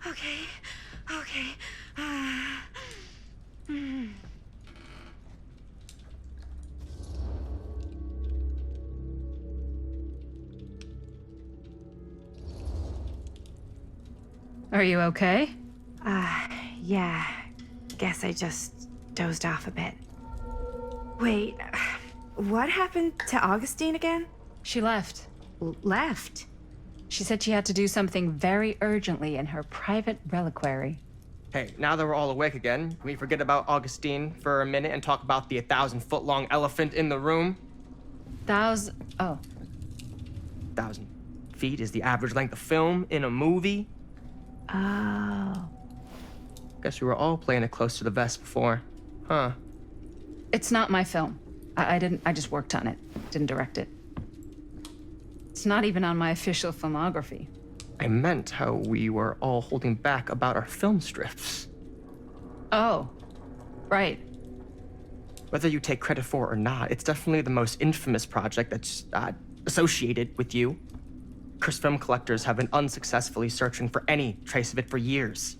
Okay. Okay. Are you okay? Yeah. Guess I just dozed off a bit. Wait, what happened to Augustine again? She left. Left? She said she had to do something very urgently in her private reliquary. Hey, now that we're all awake again, can we forget about Augustine for a minute and talk about the 1,000-foot-long elephant in the room? Oh. 1,000 feet is the average length of film in a movie. Oh. Guess we were all playing it close to the vest before, huh? It's not my film. I just worked on it. Didn't direct it. It's not even on my official filmography. I meant how we were all holding back about our film strips. Oh, right. Whether you take credit for it or not, it's definitely the most infamous project that's associated with you. Cursed film collectors have been unsuccessfully searching for any trace of it for years.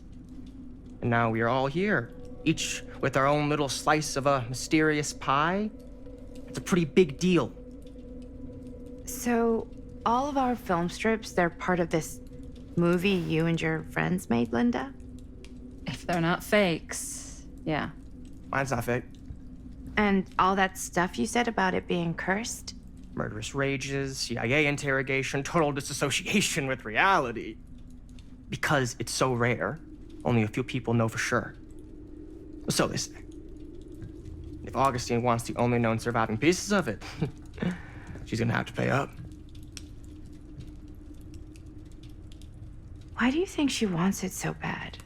And now we are all here, each with our own little slice of a mysterious pie. It's a pretty big deal. So, all of our film strips, they're part of this movie you and your friends made, Linda? If they're not fakes, yeah. Mine's not fake. And all that stuff you said about it being cursed? Murderous rages, CIA interrogation, total disassociation with reality. Because it's so rare, only a few people know for sure. So they say. If Augustine wants the only known surviving pieces of it, she's gonna have to pay up. Why do you think she wants it so bad?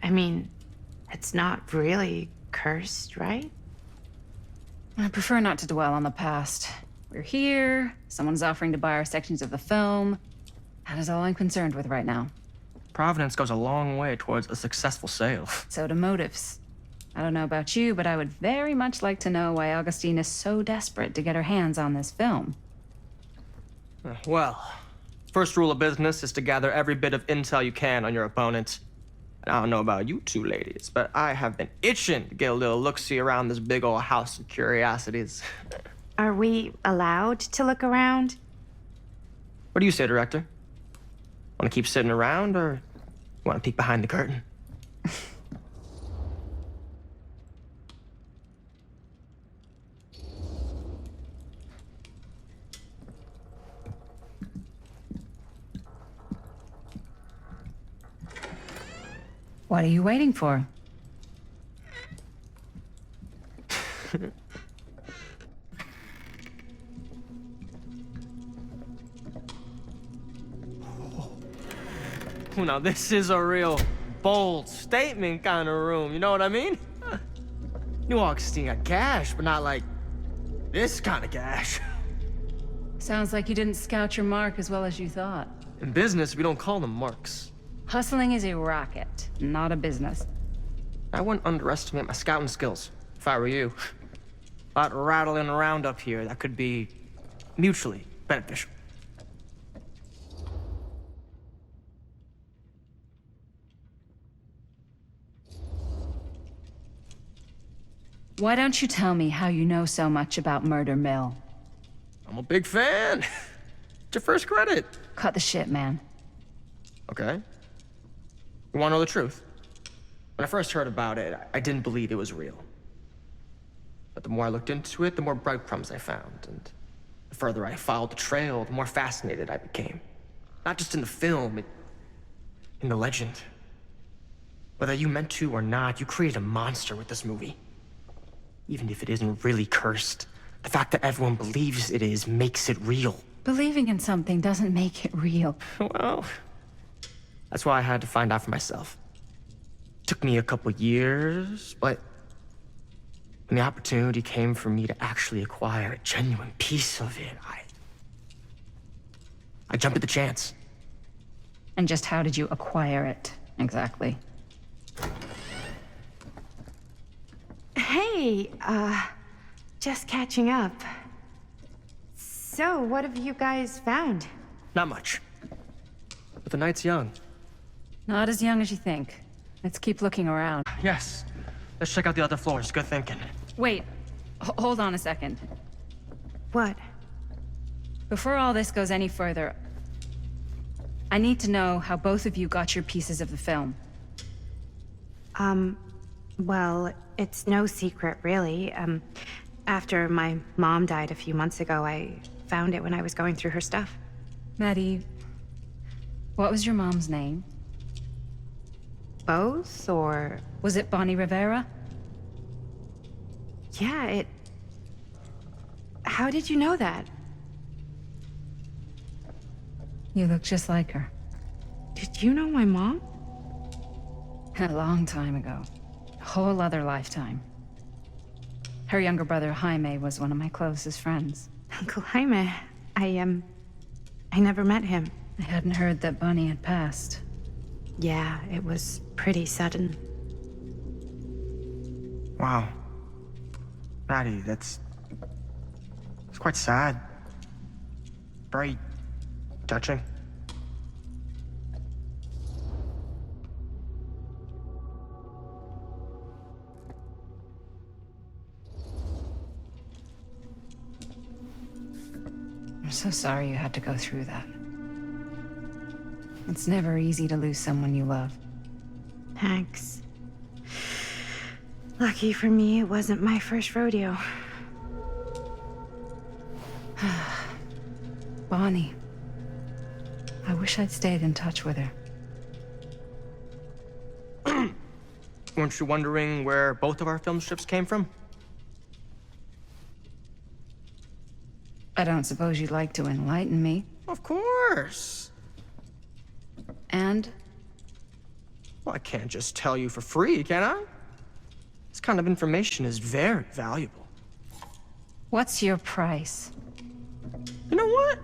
I mean, it's not really cursed, right? I prefer not to dwell on the past. We're here, someone's offering to buy our sections of the film. That is all I'm concerned with right now. Providence goes a long way towards a successful sale. So do motives. I don't know about you, but I would very much like to know why Augustine is so desperate to get her hands on this film. Well, first rule of business is to gather every bit of intel you can on your opponent. I don't know about you two ladies, but I have been itching to get a little look-see around this big old house of curiosities. Are we allowed to look around? What do you say, director? Want to keep sitting around, or want to peek behind the curtain? What are you waiting for? Oh, now this is a real bold statement kind of room, you know what I mean? New Augustine got cash, but not like this kind of cash. Sounds like you didn't scout your mark as well as you thought. In business, we don't call them marks. Hustling is a racket, not a business. I wouldn't underestimate my scouting skills, if I were you. A lot rattling around up here that could be mutually beneficial. Why don't you tell me how you know so much about Murder Mill? I'm a big fan. It's your first credit. Cut the shit, man. Okay. You want to know the truth? When I first heard about it, I didn't believe it was real. But the more I looked into it, the more breadcrumbs I found. And the further I followed the trail, the more fascinated I became. Not just in the film, in the legend. Whether you meant to or not, you created a monster with this movie. Even if it isn't really cursed, the fact that everyone believes it is makes it real. Believing in something doesn't make it real. Well, that's why I had to find out for myself. Took me a couple years, but when the opportunity came for me to actually acquire a genuine piece of it, I jumped at the chance. And just how did you acquire it, exactly? Hey, just catching up. So, what have you guys found? Not much. But the night's young. Not as young as you think. Let's keep looking around. Yes. Let's check out the other floors. Good thinking. Wait, hold on a second. What? Before all this goes any further, I need to know how both of you got your pieces of the film. Well, it's no secret, really. After my mom died a few months ago, I found it when I was going through her stuff. Maddie, what was your mom's name? Both, or... Was it Bonnie Rivera? Yeah, How did you know that? You look just like her. Did you know my mom? A long time ago. A whole other lifetime. Her younger brother, Jaime, was one of my closest friends. Uncle Jaime. I never met him. I hadn't heard that Bonnie had passed. Yeah, it was pretty sudden. Wow. Maddie, it's quite sad. Very touching. I'm so sorry you had to go through that. It's never easy to lose someone you love. Thanks. Lucky for me, it wasn't my first rodeo. Bonnie. I wish I'd stayed in touch with her. Weren't you wondering where both of our film strips came from? I don't suppose you'd like to enlighten me. Of course. And? Well, I can't just tell you for free, can I? This kind of information is very valuable. What's your price? You know what?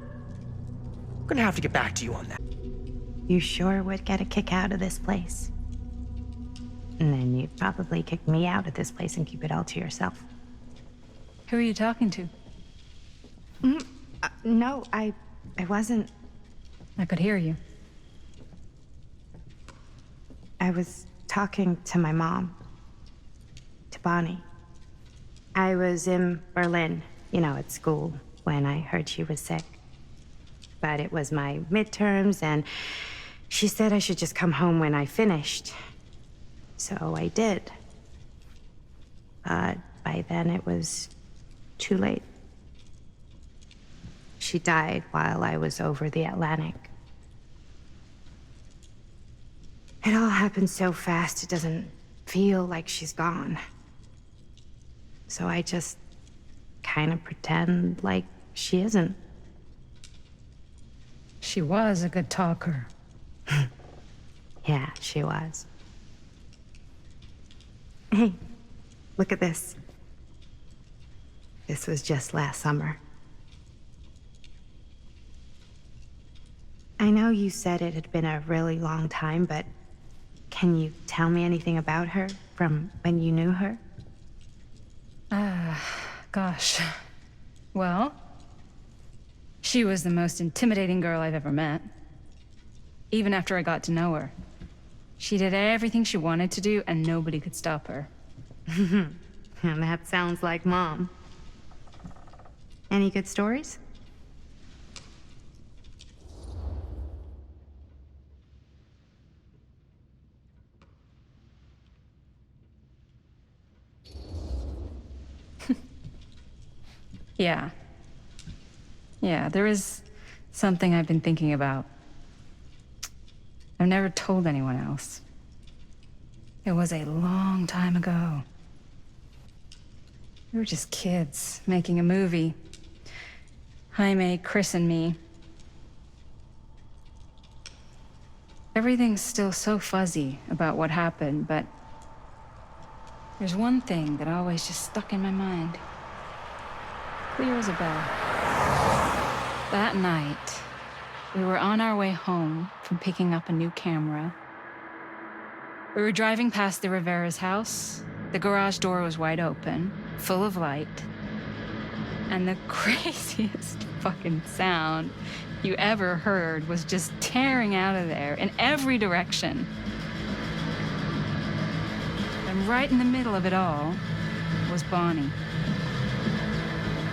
I'm gonna have to get back to you on that. You sure would get a kick out of this place. And then you'd probably kick me out of this place and keep it all to yourself. Who are you talking to? No, I wasn't. I could hear you. I was talking to my mom. To Bonnie. I was in Berlin, at school, when I heard she was sick. But it was my midterms, and she said I should just come home when I finished. So I did. But by then it was too late. She died while I was over the Atlantic. It all happened so fast, it doesn't feel like she's gone. So I just kind of pretend like she isn't. She was a good talker. Yeah, she was. Hey, look at this. This was just last summer. I know you said it had been a really long time, but can you tell me anything about her from when you knew her? Gosh. Well, she was the most intimidating girl I've ever met. Even after I got to know her. She did everything she wanted to do, and nobody could stop her. And that sounds like Mom. Any good stories? Yeah. Yeah, there is something I've been thinking about. I've never told anyone else. It was a long time ago. We were just kids, making a movie. Jaime, Chris, and me. Everything's still so fuzzy about what happened, but there's one thing that always just stuck in my mind. Clear as a bell. That night, we were on our way home from picking up a new camera. We were driving past the Rivera's house. The garage door was wide open, full of light. And the craziest fucking sound you ever heard was just tearing out of there in every direction. And right in the middle of it all was Bonnie.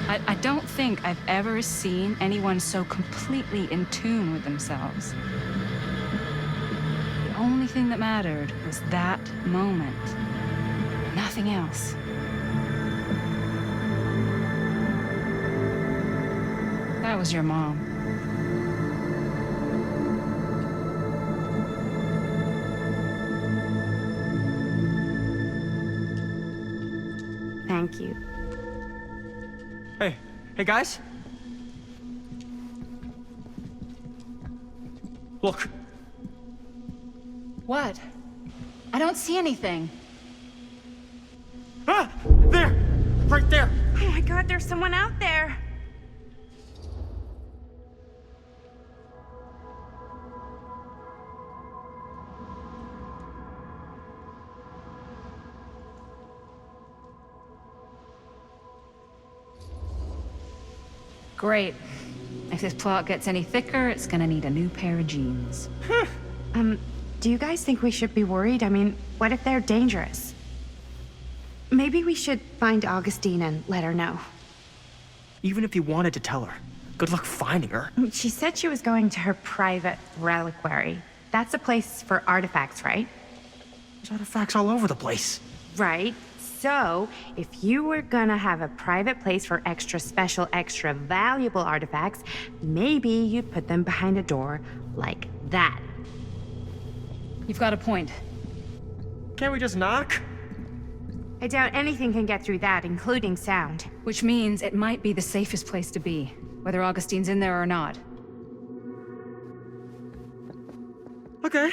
I don't think I've ever seen anyone so completely in tune with themselves. The only thing that mattered was that moment. Nothing else. That was your mom. Thank you. Hey guys. Look. What? I don't see anything. Ah! There! Right there! Oh my God, there's someone out there. Great. If this plot gets any thicker, it's gonna need a new pair of jeans. Do you guys think we should be worried? I mean, what if they're dangerous? Maybe we should find Augustine and let her know. Even if you wanted to tell her, good luck finding her. She said she was going to her private reliquary. That's a place for artifacts, right? There's artifacts all over the place. Right. So, if you were gonna have a private place for extra special, extra valuable artifacts, maybe you'd put them behind a door like that. You've got a point. Can't we just knock? I doubt anything can get through that, including sound. Which means it might be the safest place to be, whether Augustine's in there or not. Okay.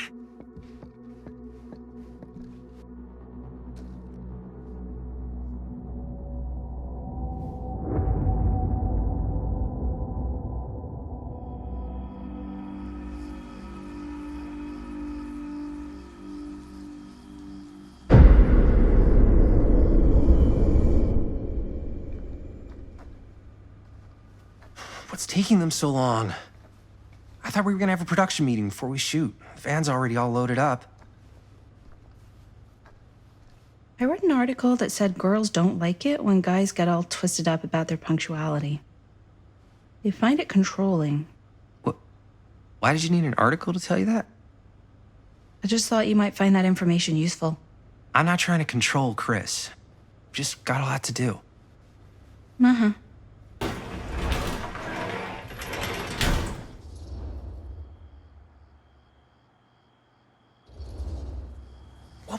What's taking them so long? I thought we were gonna have a production meeting before we shoot. The van's already all loaded up. I read an article that said girls don't like it when guys get all twisted up about their punctuality. They find it controlling. What? Why did you need an article to tell you that? I just thought you might find that information useful. I'm not trying to control Chris. Just got a lot to do. Uh-huh.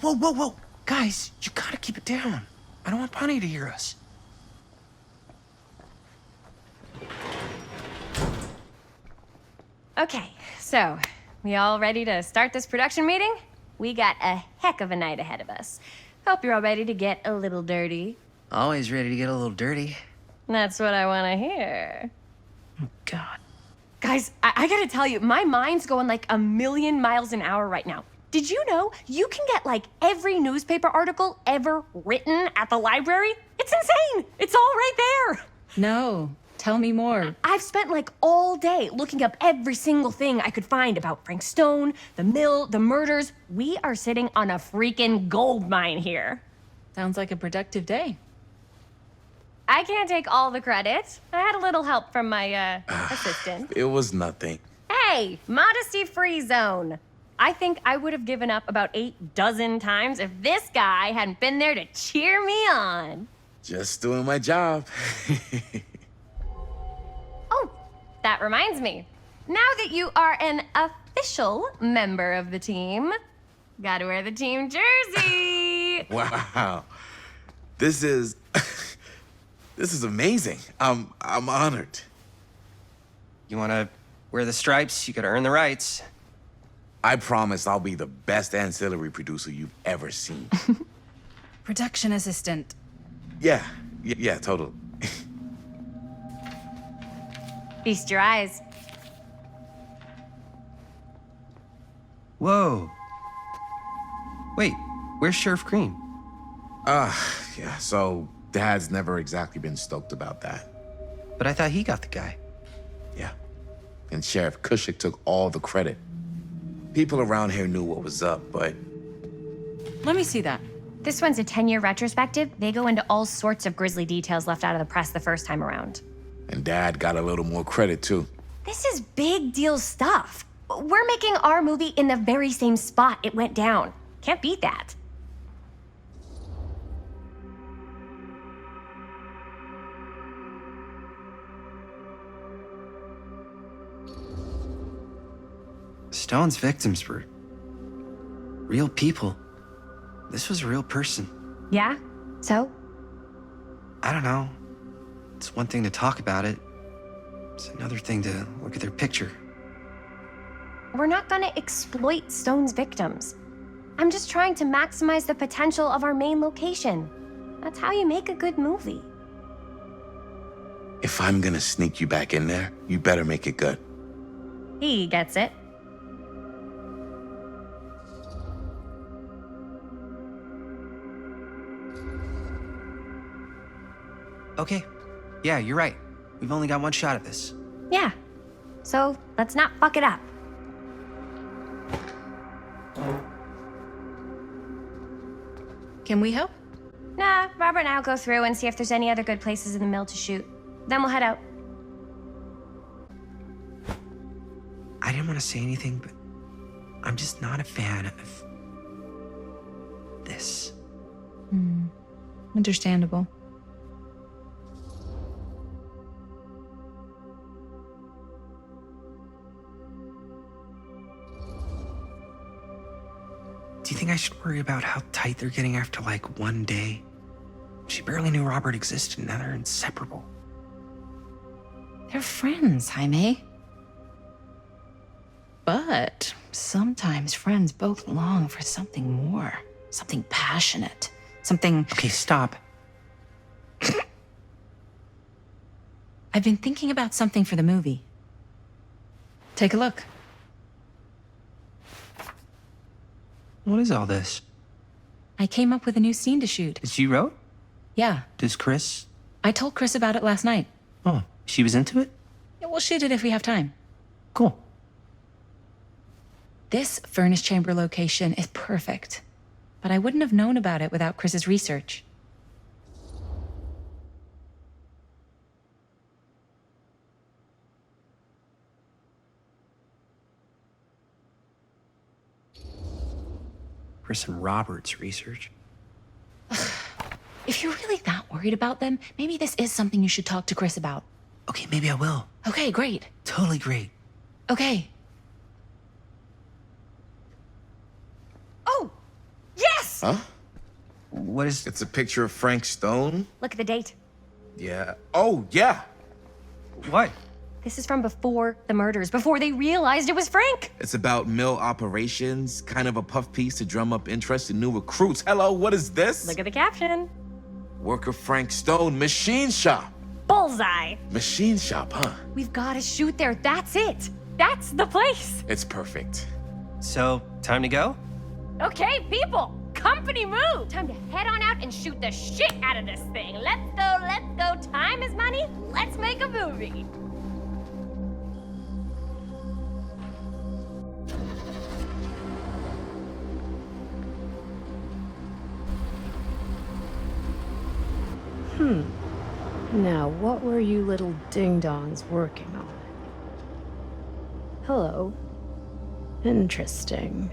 Whoa. Guys, you gotta keep it down. I don't want Bonnie to hear us. Okay, so, we all ready to start this production meeting? We got a heck of a night ahead of us. Hope you're all ready to get a little dirty. Always ready to get a little dirty. That's what I want to hear. Oh, God. Guys, I gotta tell you, my mind's going like a million miles an hour right now. Did you know you can get like every newspaper article ever written at the library? It's insane! It's all right there! No. Tell me more. I've spent like all day looking up every single thing I could find about Frank Stone, the mill, the murders. We are sitting on a freaking gold mine here. Sounds like a productive day. I can't take all the credit. I had a little help from my assistant. It was nothing. Hey, modesty-free zone. I think I would have given up about 8 dozen times if this guy hadn't been there to cheer me on. Just doing my job. Oh, that reminds me. Now that you are an official member of the team, gotta wear the team jersey. Wow. This is this is amazing. I'm honored. You wanna wear the stripes? You gotta earn the rights. I promise I'll be the best ancillary producer you've ever seen. Production assistant. Yeah, totally. Feast your eyes. Whoa. Wait, where's Sheriff Green? Yeah, so Dad's never exactly been stoked about that. But I thought he got the guy. Yeah. And Sheriff Cushik took all the credit. People around here knew what was up, but Let me see that. This one's a 10-year retrospective. They go into all sorts of grisly details left out of the press the first time around. and Dad got a little more credit too. This is big deal stuff. We're making our movie in the very same spot it went down. Can't beat that. Stone's victims were real people. This was a real person. Yeah? So? I don't know. It's one thing to talk about it. It's another thing to look at their picture. We're not gonna exploit Stone's victims. I'm just trying to maximize the potential of our main location. That's how you make a good movie. If I'm gonna sneak you back in there, you better make it good. He gets it. Okay. Yeah, you're right. We've only got one shot at this. Yeah. So let's not fuck it up. Can we help? Nah, Robert and I'll go through and see if there's any other good places in the mill to shoot. Then we'll head out. I didn't want to say anything, but I'm just not a fan of this. Understandable. Do you think I should worry about how tight they're getting after, like, one day? She barely knew Robert existed, and now they're inseparable. They're friends, Jaime. But sometimes friends both long for something more, something passionate, something. Okay, stop. I've been thinking about something for the movie. Take a look. What is all this? I came up with a new scene to shoot. That you wrote? Yeah, Does Chris? I told Chris about it last night. Oh, she was into it? Yeah, we'll shoot it if we have time. Cool. This furnace chamber location is perfect, but I wouldn't have known about it without Chris's research. Chris and Robert's research. If you're really that worried about them, maybe this is something you should talk to Chris about. Okay, maybe I will. Okay, great. Totally great. Okay. Oh! Yes! Huh? What is... It's a picture of Frank Stone? Look at the date. Yeah. Oh, yeah. What? This is from before the murders, before they realized it was Frank. It's about mill operations, kind of a puff piece to drum up interest in new recruits. Hello, what is this? Look at the caption. Worker Frank Stone, machine shop. Bullseye. Machine shop, huh? We've got to shoot there. That's it. That's the place. It's perfect. So, time to go? Okay, people. Company move. Time to head on out and shoot the shit out of this thing. Let's go, let's go. Time is money. Let's make a movie. Now, what were you little ding-dongs working on? Hello. Interesting.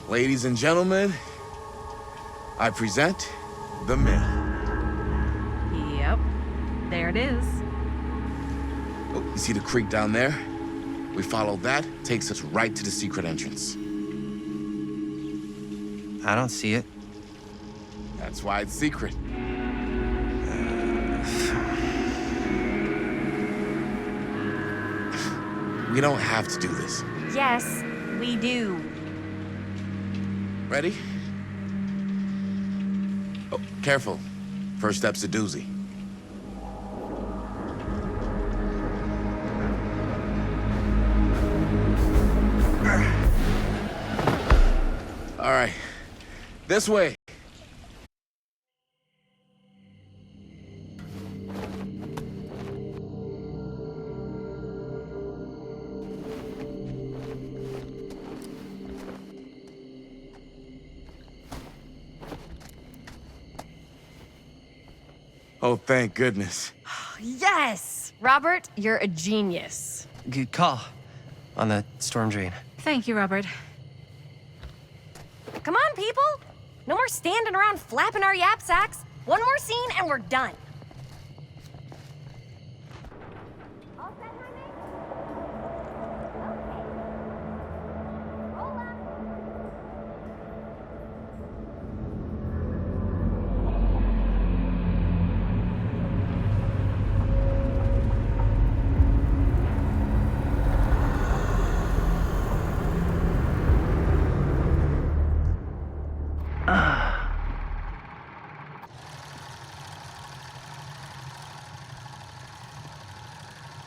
Ladies and gentlemen, I present The Mill. Yep. There it is. Oh, you see the creek down there? We follow that, takes us right to the secret entrance. I don't see it. That's why it's secret. We don't have to do this. Yes, we do. Ready? Oh, careful. First step's a doozy. This way. Oh, thank goodness. Yes! Robert, you're a genius. Good call on the storm drain. Thank you, Robert. Come on, people! No more standing around flapping our yap sacks. One more scene and we're done. All set, Jaime? Okay. Roll up.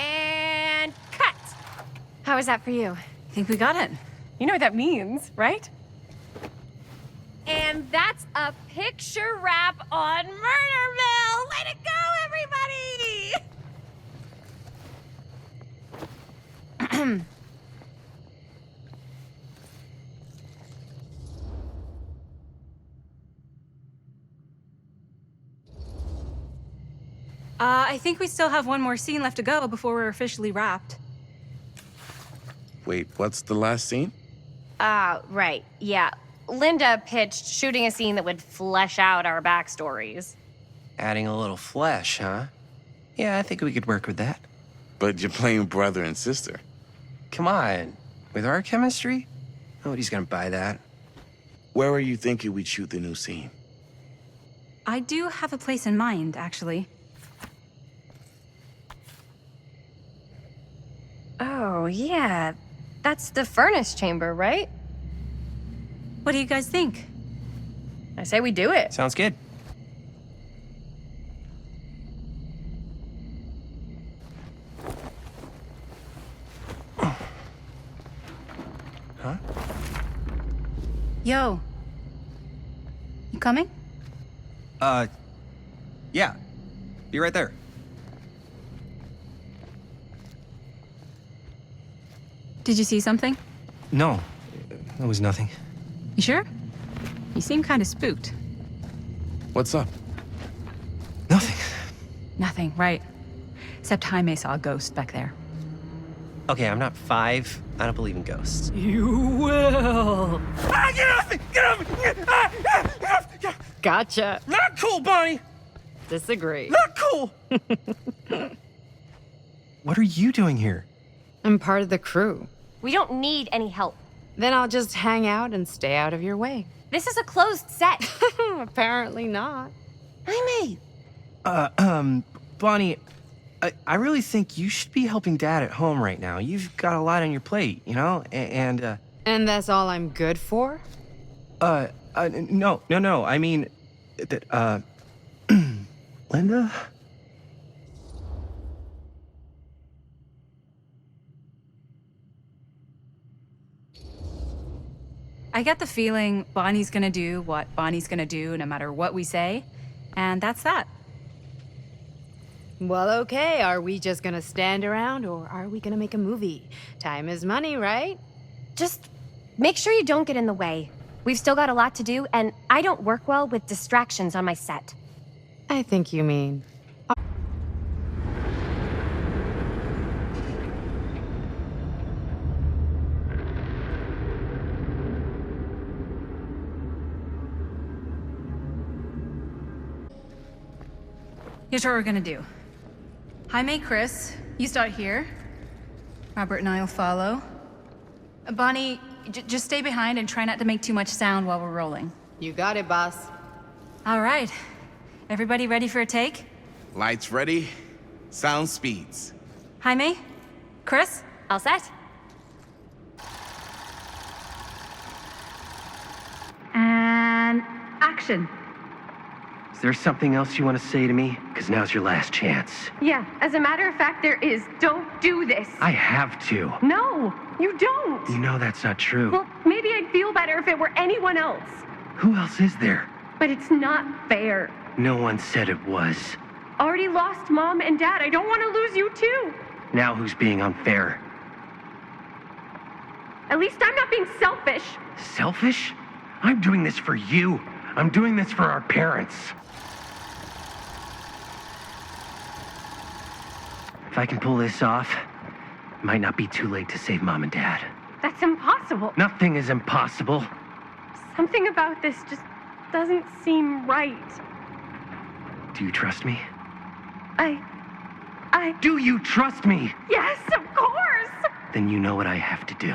And cut! How was that for you? I think we got it. You know what that means, right? And that's a picture wrap on Murderville! Way to go, everybody! I think we still have one more scene left to go before we're officially wrapped. Wait, what's the last scene? Right, yeah. Linda pitched shooting a scene that would flesh out our backstories. Adding a little flesh, huh? Yeah, I think we could work with that. But you're playing brother and sister. Come on. With our chemistry? Nobody's gonna buy that. Where are you thinking we'd shoot the new scene? I do have a place in mind, actually. Oh, yeah. That's the furnace chamber, right? What do you guys think? I say we do it. Sounds good. Huh? Yo. You coming? Yeah. Be right there. Did you see something? No, it was nothing. You sure? You seem kind of spooked. What's up? Nothing. Nothing, right. Except Jaime saw a ghost back there. Okay, I'm not 5. I don't believe in ghosts. You will. Ah, get off me! Get off me! Get off! Gotcha. Not cool, Bonnie! Disagree. Not cool! What are you doing here? I'm part of the crew. We don't need any help. Then I'll just hang out and stay out of your way. This is a closed set. Apparently not. Jaime! Bonnie, I really think you should be helping Dad at home right now. You've got a lot on your plate, you know? And And that's all I'm good for? no. I mean, that, Linda? I get the feeling Bonnie's gonna do what Bonnie's gonna do no matter what we say, and that's that. Well, okay. Are we just gonna stand around or are we gonna make a movie? Time is money, right? Just make sure you don't get in the way. We've still got a lot to do, and I don't work well with distractions on my set. I think you mean. Here's what we're gonna do. Jaime, Chris, you start here. Robert and I'll follow. Bonnie, just stay behind and try not to make too much sound while we're rolling. You got it, boss. All right. Everybody ready for a take? Lights ready, sound speeds. Jaime? Chris? All set? And action. Is there something else you want to say to me? Because now's your last chance. Yeah, as a matter of fact, there is. Don't do this. I have to. No, you don't. You know that's not true. Well, maybe I'd feel better if it were anyone else. Who else is there? But it's not fair. No one said it was. Already lost Mom and Dad. I don't want to lose you too. Now who's being unfair? At least I'm not being selfish. Selfish? I'm doing this for you. I'm doing this for our parents. If I can pull this off, it might not be too late to save Mom and Dad. That's impossible. Nothing is impossible. Something about this just doesn't seem right. Do you trust me? I... Do you trust me? Yes, of course! Then you know what I have to do.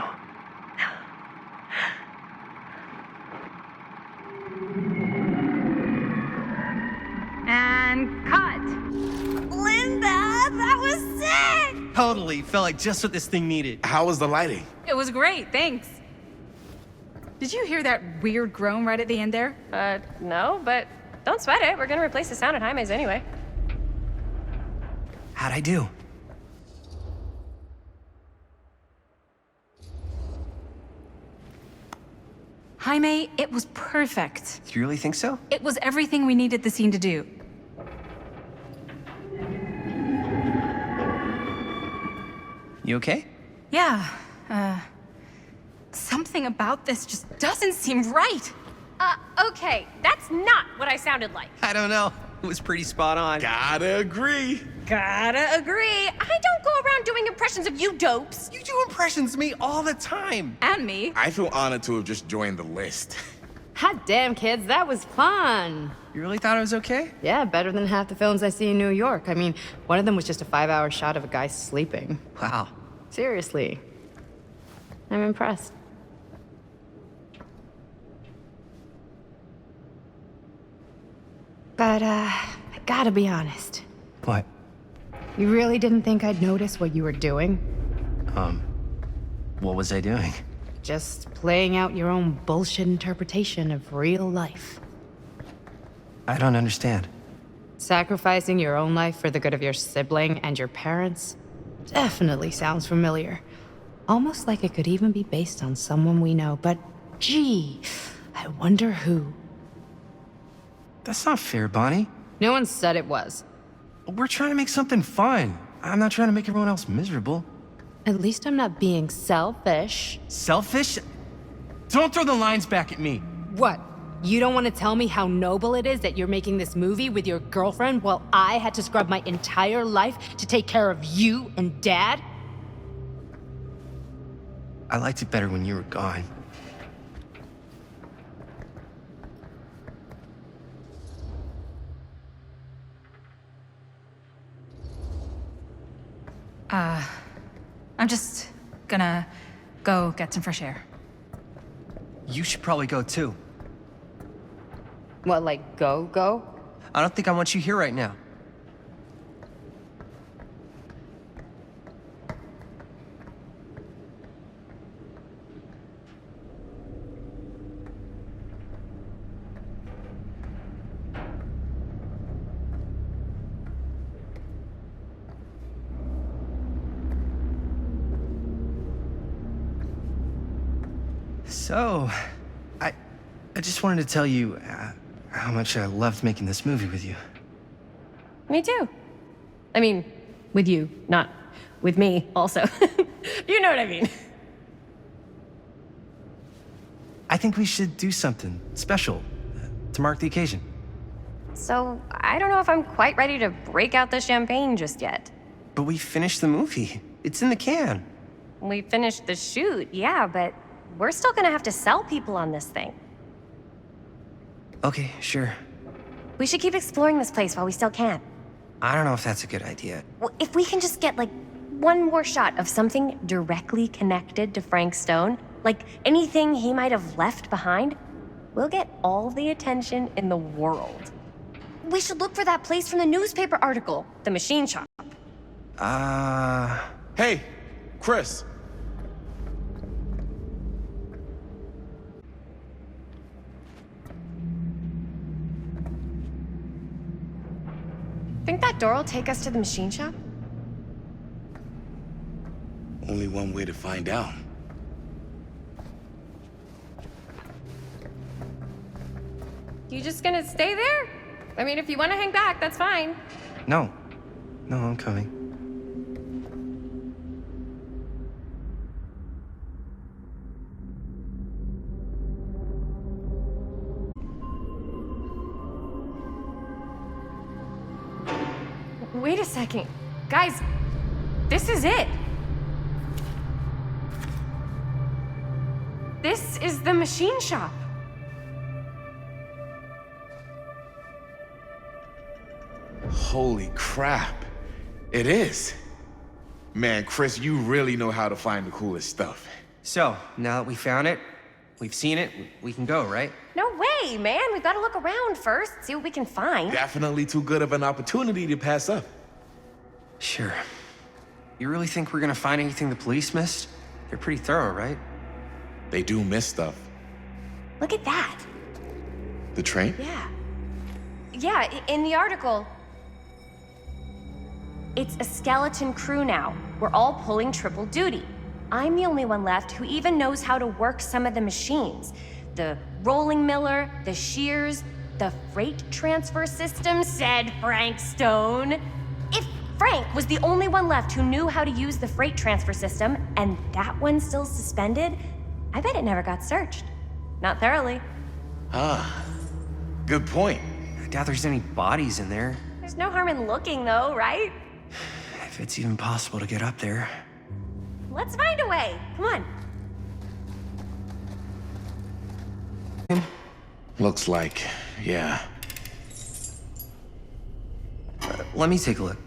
And cut. Linda, that was sick! Totally. Felt like just what this thing needed. How was the lighting? It was great, thanks. Did you hear that weird groan right at the end there? No, but don't sweat it. We're gonna replace the sound at Jaime's anyway. How'd I do? Jaime, it was perfect. Do you really think so? It was everything we needed the scene to do. You okay? Yeah, something about this just doesn't seem right. Okay, that's not what I sounded like. I don't know. It was pretty spot on. Gotta agree. Gotta agree. I don't go around doing impressions of you dopes. You do impressions of me all the time. And me. I feel honored to have just joined the list. Hot damn, kids, that was fun. You really thought it was okay? Yeah, better than half the films I see in New York. I mean, one of them was just a 5-hour shot of a guy sleeping. Wow. Seriously. I'm impressed. But, I gotta be honest. What? You really didn't think I'd notice what you were doing? What was I doing? Just playing out your own bullshit interpretation of real life. I don't understand. Sacrificing your own life for the good of your sibling and your parents definitely sounds familiar. Almost like it could even be based on someone we know, but gee, I wonder who. That's not fair, Bonnie. No one said it was. We're trying to make something fun. I'm not trying to make everyone else miserable. At least I'm not being selfish. Selfish? Don't throw the lines back at me. What? You don't want to tell me how noble it is that you're making this movie with your girlfriend while I had to scrub my entire life to take care of you and Dad? I liked it better when you were gone. I'm just gonna go get some fresh air. You should probably go too. What, like go? I don't think I want you here right now. So, I just wanted to tell you how much I loved making this movie with you. Me too. I mean, with you, not with me, also. You know what I mean. I think we should do something special to mark the occasion. So, I don't know if I'm quite ready to break out the champagne just yet. But we finished the movie. It's in the can. We finished the shoot, yeah, but we're still gonna have to sell people on this thing. Okay, sure. We should keep exploring this place while we still can. I don't know if that's a good idea. Well, if we can just get, like, one more shot of something directly connected to Frank Stone, like anything he might have left behind, we'll get all the attention in the world. We should look for that place from the newspaper article, the machine shop. Hey, Chris. Think that door will take us to the machine shop? Only one way to find out. You just gonna stay there? I mean, if you want to hang back, that's fine. No. No, I'm coming. Wait a second. Guys, this is it. This is the machine shop. Holy crap. It is. Man, Chris, you really know how to find the coolest stuff. So, now that we found it, we've seen it, we can go, right? No way, man. We've got to look around first, see what we can find. Definitely too good of an opportunity to pass up. Sure. You really think we're gonna find anything the police missed? They're pretty thorough, right? They do miss stuff. Look at that. The train? Yeah. Yeah, in the article. It's a skeleton crew now. We're all pulling triple duty. I'm the only one left who even knows how to work some of the machines. The rolling miller, the shears, the freight transfer system, said Frank Stone. If Frank was the only one left who knew how to use the freight transfer system, and that one's still suspended, I bet it never got searched. Not thoroughly. Ah, good point. I doubt there's any bodies in there. There's no harm in looking, though, right? If it's even possible to get up there. Let's find a way. Come on. Looks like, yeah. Let me take a look.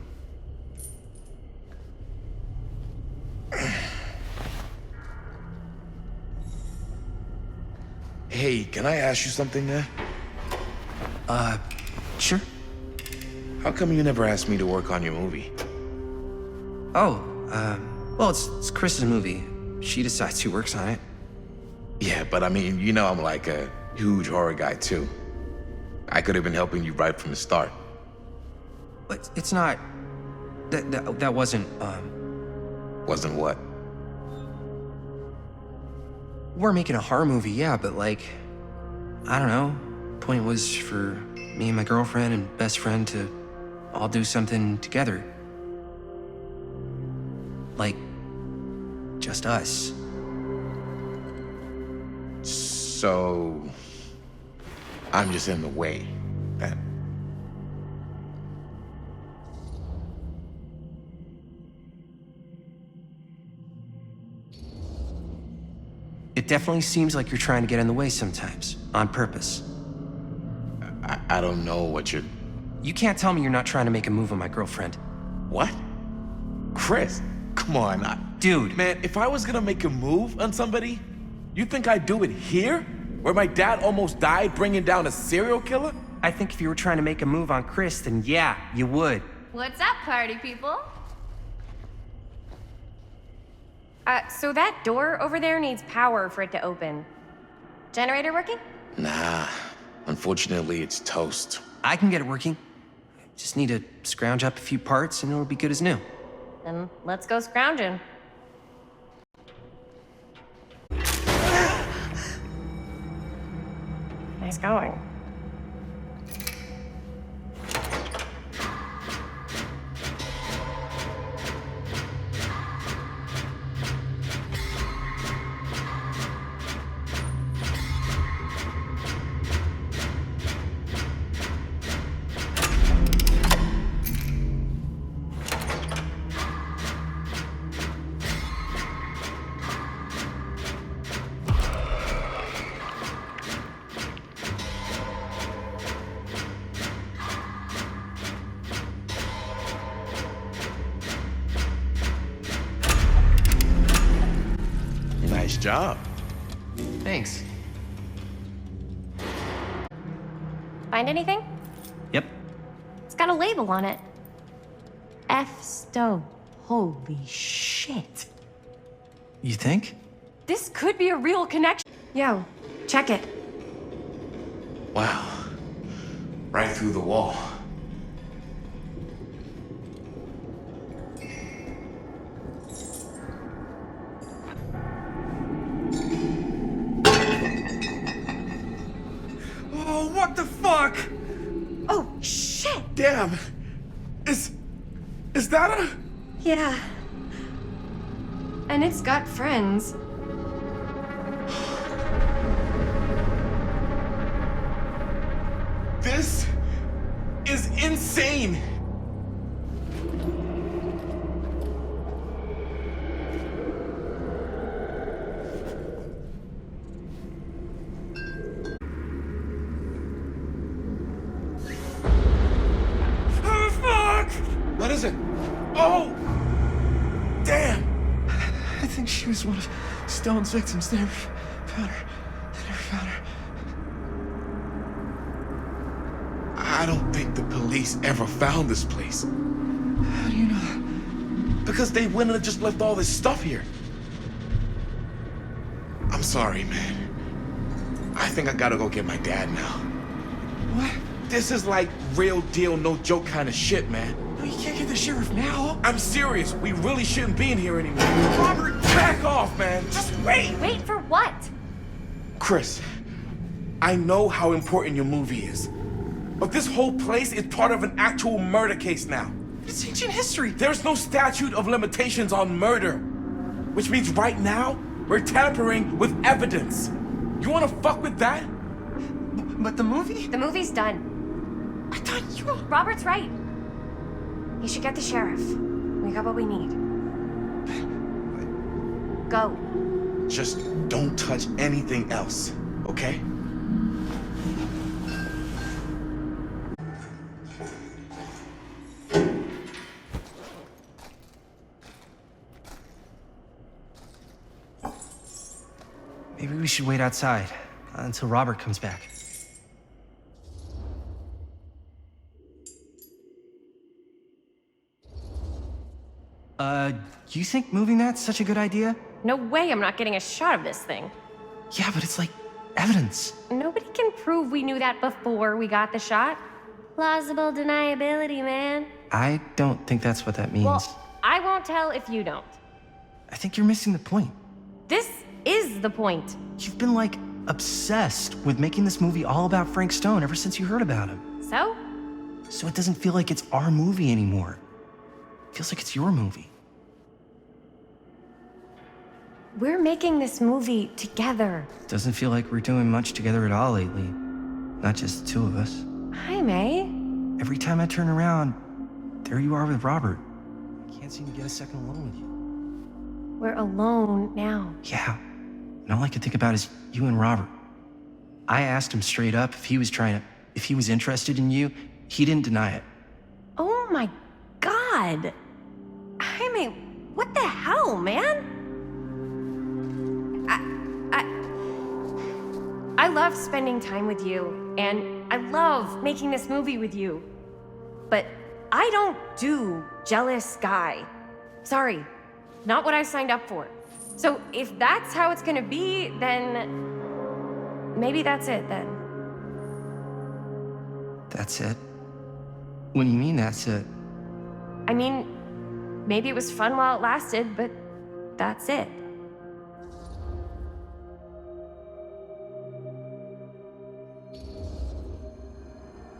Hey, can I ask you something, man? Sure. How come you never asked me to work on your movie? Oh, well, it's Chris's movie. She decides who works on it. Yeah, but I mean, you know I'm like a huge horror guy, too. I could have been helping you right from the start. But it's not... That wasn't, Wasn't what? We're making a horror movie, yeah, but like... I don't know. Point was for me and my girlfriend and best friend to all do something together. Like... just us. So... I'm just in the way, then. It definitely seems like you're trying to get in the way sometimes, on purpose. I don't know what you're... You can't tell me you're not trying to make a move on my girlfriend. What? Chris, come on. Dude. Man, if I was gonna make a move on somebody, you think I'd do it here? Where my dad almost died bringing down a serial killer? I think if you were trying to make a move on Chris, then yeah, you would. What's up, party people? So that door over there needs power for it to open. Generator working? Nah. Unfortunately, it's toast. I can get it working. Just need to scrounge up a few parts and it'll be good as new. Then let's go scrounging. Nice going. Nice job. Thanks. Find anything? Yep. It's got a label on it. F. Stowe. Holy shit. You think? This could be a real connection. Yo, check it. Wow. Right through the wall. Oh what the fuck? Oh, shit! Damn. Is that a... Yeah. And it's got friends. This is insane. Oh, fuck! What is it? Oh! Damn! I think she was one of Stone's victims. They never found her. I don't think the police ever found this place. How do you know that? Because they wouldn't have just left all this stuff here. I'm sorry, man. I think I gotta go get my dad now. What? This is like real deal, no joke kind of shit, man. No, you can't get the sheriff now. I'm serious. We really shouldn't be in here anymore. Robert, back off, man. Just wait. Wait for what? Chris, I know how important your movie is. But this whole place is part of an actual murder case now. It's ancient history. There's no statute of limitations on murder. Which means right now, we're tampering with evidence. You wanna fuck with that? But the movie? The movie's done. I thought you... Robert's right. You should get the sheriff. We got what we need. Go. Just don't touch anything else, okay? Maybe we should wait outside until Robert comes back. You think moving that's such a good idea? No way I'm not getting a shot of this thing. Yeah, but it's like evidence. Nobody can prove we knew that before we got the shot. Plausible deniability, man. I don't think that's what that means. Well, I won't tell if you don't. I think you're missing the point. This is the point. You've been like obsessed with making this movie all about Frank Stone ever since you heard about him. So? So it doesn't feel like it's our movie anymore. It feels like it's your movie. We're making this movie together. Doesn't feel like we're doing much together at all lately. Not just the two of us. Hi, May. Every time I turn around, there you are with Robert. I can't seem to get a second alone with you. We're alone now. Yeah. And all I can think about is you and Robert. I asked him straight up if he was interested in you. He didn't deny it. Oh my God. Jaime, what the hell, man? I love spending time with you, and I love making this movie with you. But I don't do jealous guy. Sorry, not what I signed up for. So if that's how it's gonna be, then maybe that's it then. That's it? What do you mean that's it? I mean, maybe it was fun while it lasted, but that's it.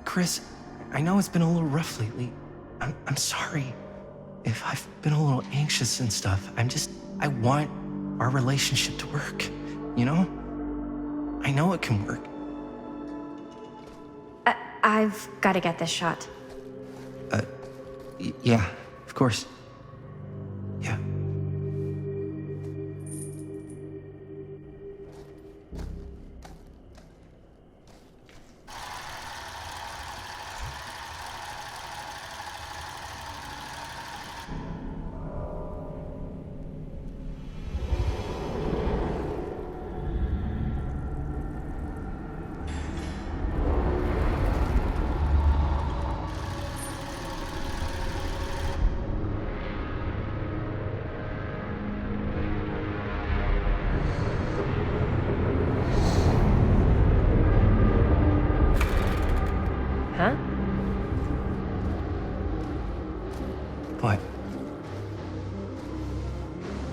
Chris, I know it's been a little rough lately. I'm sorry if I've been a little anxious and stuff. I want our relationship to work, you know? I know it can work. I've got to get this shot. Yeah, of course. Yeah. Huh? What?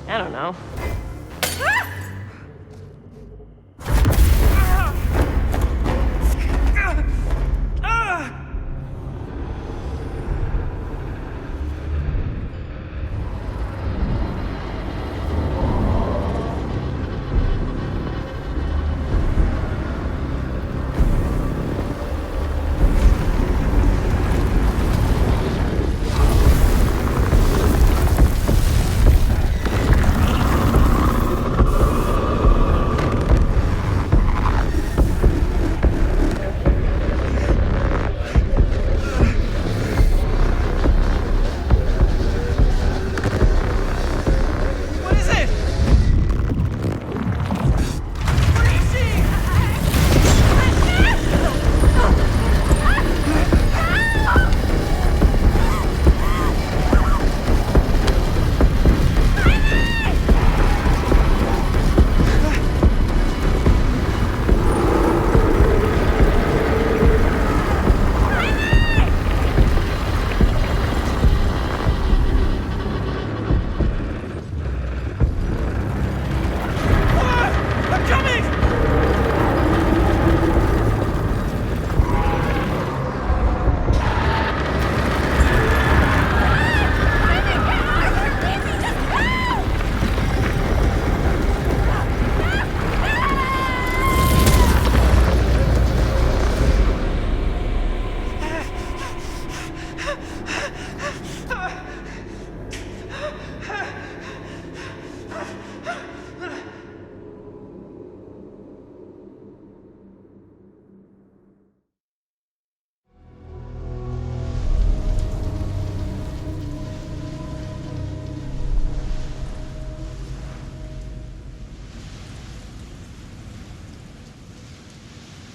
I don't know.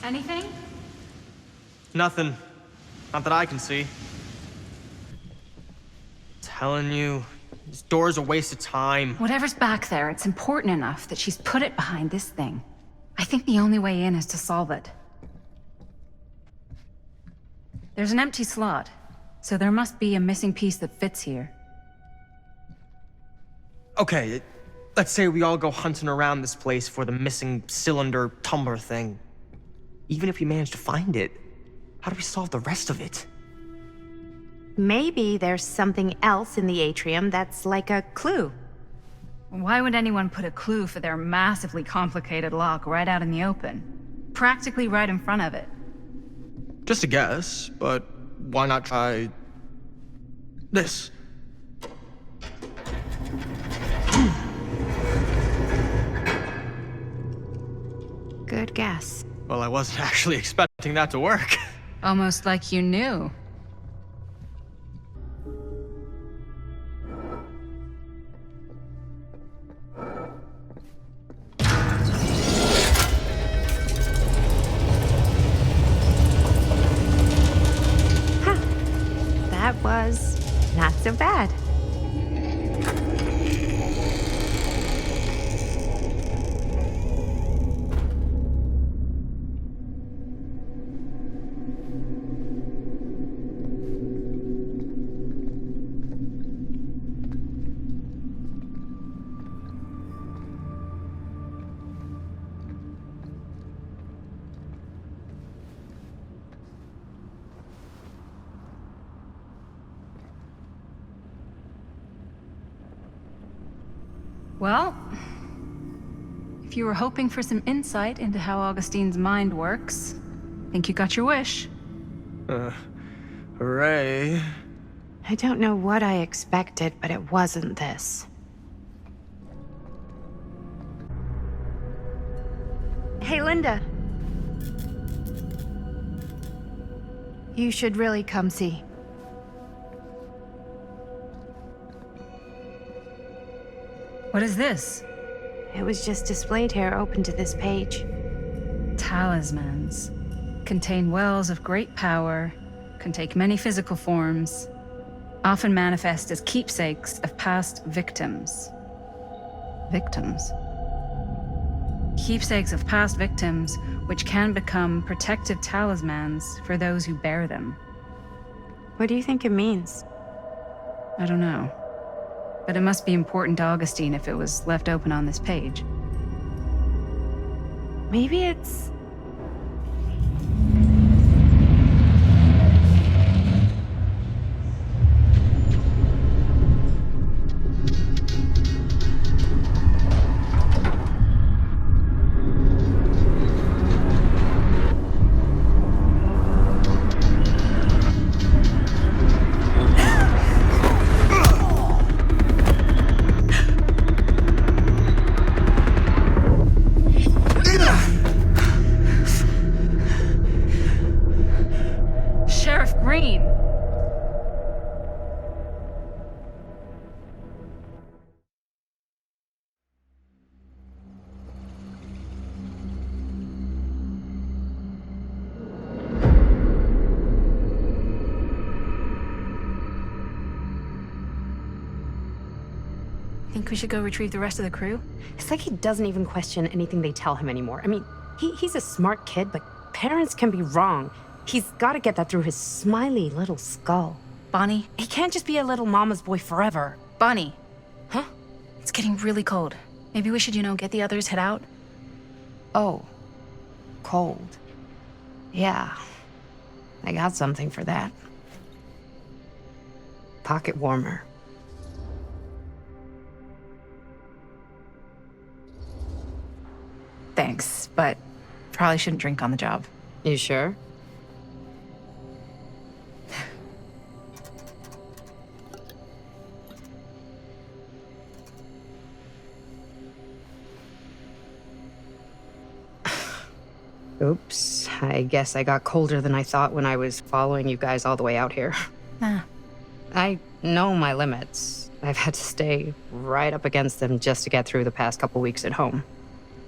Anything? Nothing. Not that I can see. Telling you, this door's a waste of time. Whatever's back there, it's important enough that she's put it behind this thing. I think the only way in is to solve it. There's an empty slot, so there must be a missing piece that fits here. Okay, let's say we all go hunting around this place for the missing cylinder tumbler thing. Even if we manage to find it, how do we solve the rest of it? Maybe there's something else in the atrium that's like a clue. Why would anyone put a clue for their massively complicated lock right out in the open? Practically right in front of it. Just a guess, but why not try this? Good guess. Well, I wasn't actually expecting that to work. Almost like you knew. That was not so bad. Well, if you were hoping for some insight into how Augustine's mind works, I think you got your wish. Hooray. I don't know what I expected, but it wasn't this. Hey, Linda. You should really come see. What is this? It was just displayed here, open to this page. Talismans. Contain wells of great power, can take many physical forms, often manifest as keepsakes of past victims. Victims? Keepsakes of past victims, which can become protective talismans for those who bear them. What do you think it means? I don't know. But it must be important to Augustine if it was left open on this page. Maybe it's... Sheriff Green! Think we should go retrieve the rest of the crew? It's like he doesn't even question anything they tell him anymore. I mean, he's a smart kid, but parents can be wrong. He's got to get that through his smiley little skull. Bonnie? He can't just be a little mama's boy forever. Bonnie! Huh? It's getting really cold. Maybe we should, get the others, head out? Oh. Cold. Yeah. I got something for that. Pocket warmer. Thanks, but probably shouldn't drink on the job. You sure? Oops. I guess I got colder than I thought when I was following you guys all the way out here. Nah. I know my limits. I've had to stay right up against them just to get through the past couple weeks at home.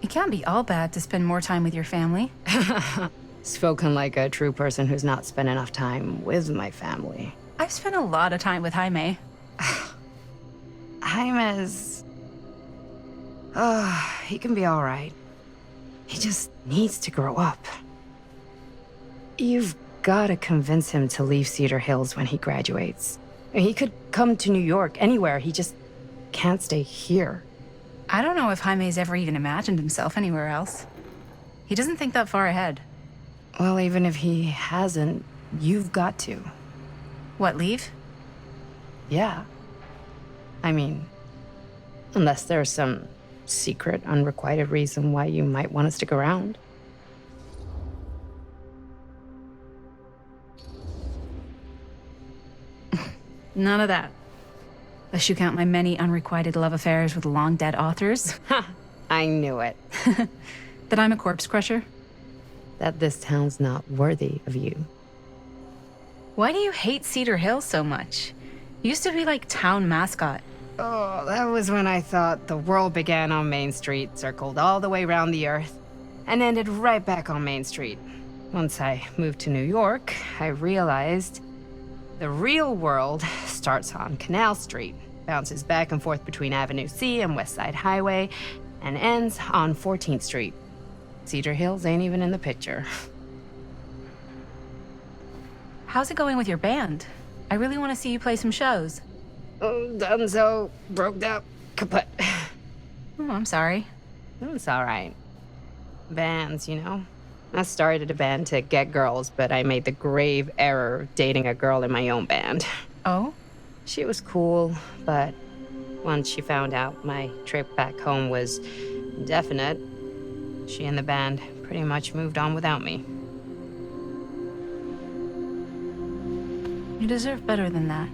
It can't be all bad to spend more time with your family. Spoken like a true person who's not spent enough time with my family. I've spent a lot of time with Jaime. Jaime's... he can be all right. He just needs to grow up. You've got to convince him to leave Cedar Hills when he graduates. He could come to New York, anywhere. He just can't stay here. I don't know if Jaime's ever even imagined himself anywhere else. He doesn't think that far ahead. Well, even if he hasn't, you've got to. What, leave? Yeah. I mean, unless there's some secret, unrequited reason why you might want to stick around. None of that. Unless you count my many unrequited love affairs with long-dead authors. Ha! I knew it. That I'm a corpse crusher. That this town's not worthy of you. Why do you hate Cedar Hills so much? You used to be like town mascot. Oh, that was when I thought the world began on Main Street, circled all the way around the earth, and ended right back on Main Street. Once I moved to New York, I realized the real world starts on Canal Street, bounces back and forth between Avenue C and West Side Highway, and ends on 14th Street. Cedar Hills ain't even in the picture. How's it going with your band? I really want to see you play some shows. Oh, donezo, broke up, kaput. Oh, I'm sorry. It's all right. Bands, you know. I started a band to get girls, but I made the grave error of dating a girl in my own band. Oh? She was cool, but once she found out my trip back home was indefinite, she and the band pretty much moved on without me. You deserve better than that.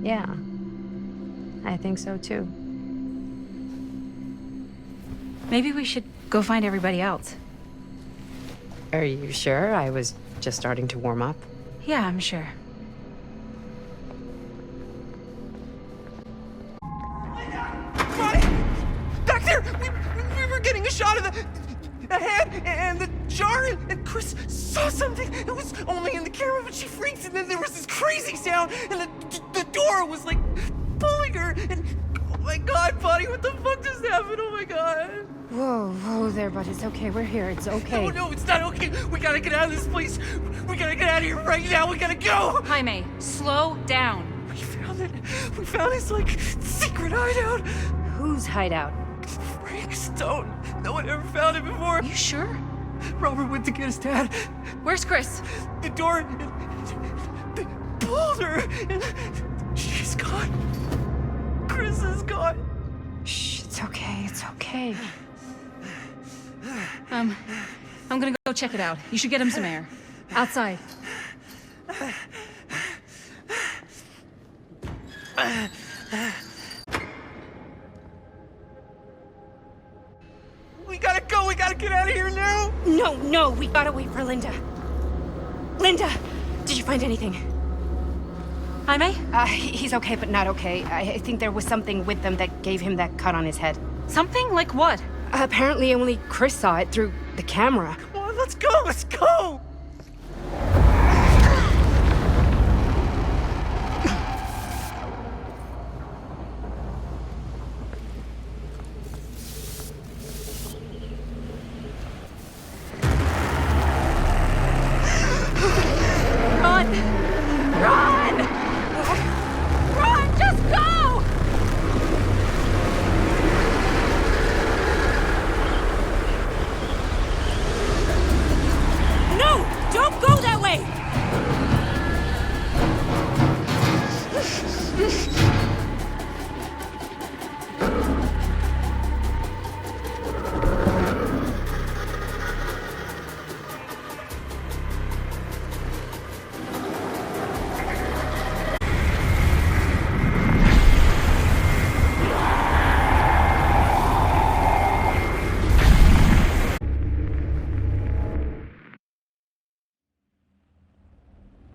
Yeah, I think so too. Maybe we should go find everybody else. Are you sure? I was just starting to warm up. Yeah, I'm sure. Back there! We were getting a shot of the head and the jar, and Chris saw something. It was only in the camera, but she freaks, and then there was this crazy sound, and the door was like pulling her, and oh my god, buddy, what the fuck just happened? Oh my god. Whoa there, bud. It's okay. We're here. It's okay. No, it's not okay. We gotta get out of this place. We gotta get out of here right now. We gotta go. Jaime, slow down. We found it. We found his, like, secret hideout. Whose hideout? Frank Stone. No one ever found it before. Are you sure? Robert went to get his dad. Where's Chris? The door. They pulled her. And she's gone. Chris is gone. Shh, it's okay. It's okay. I'm gonna go check it out. You should get him some air. Outside. We gotta go. We gotta get out of here now. No, we gotta wait for Linda. Linda, did you find anything? Jaime? He's okay, but not okay. I think there was something with them that gave him that cut on his head. Something? Like what? Apparently only Chris saw it through the camera. Come on, let's go. Let's go.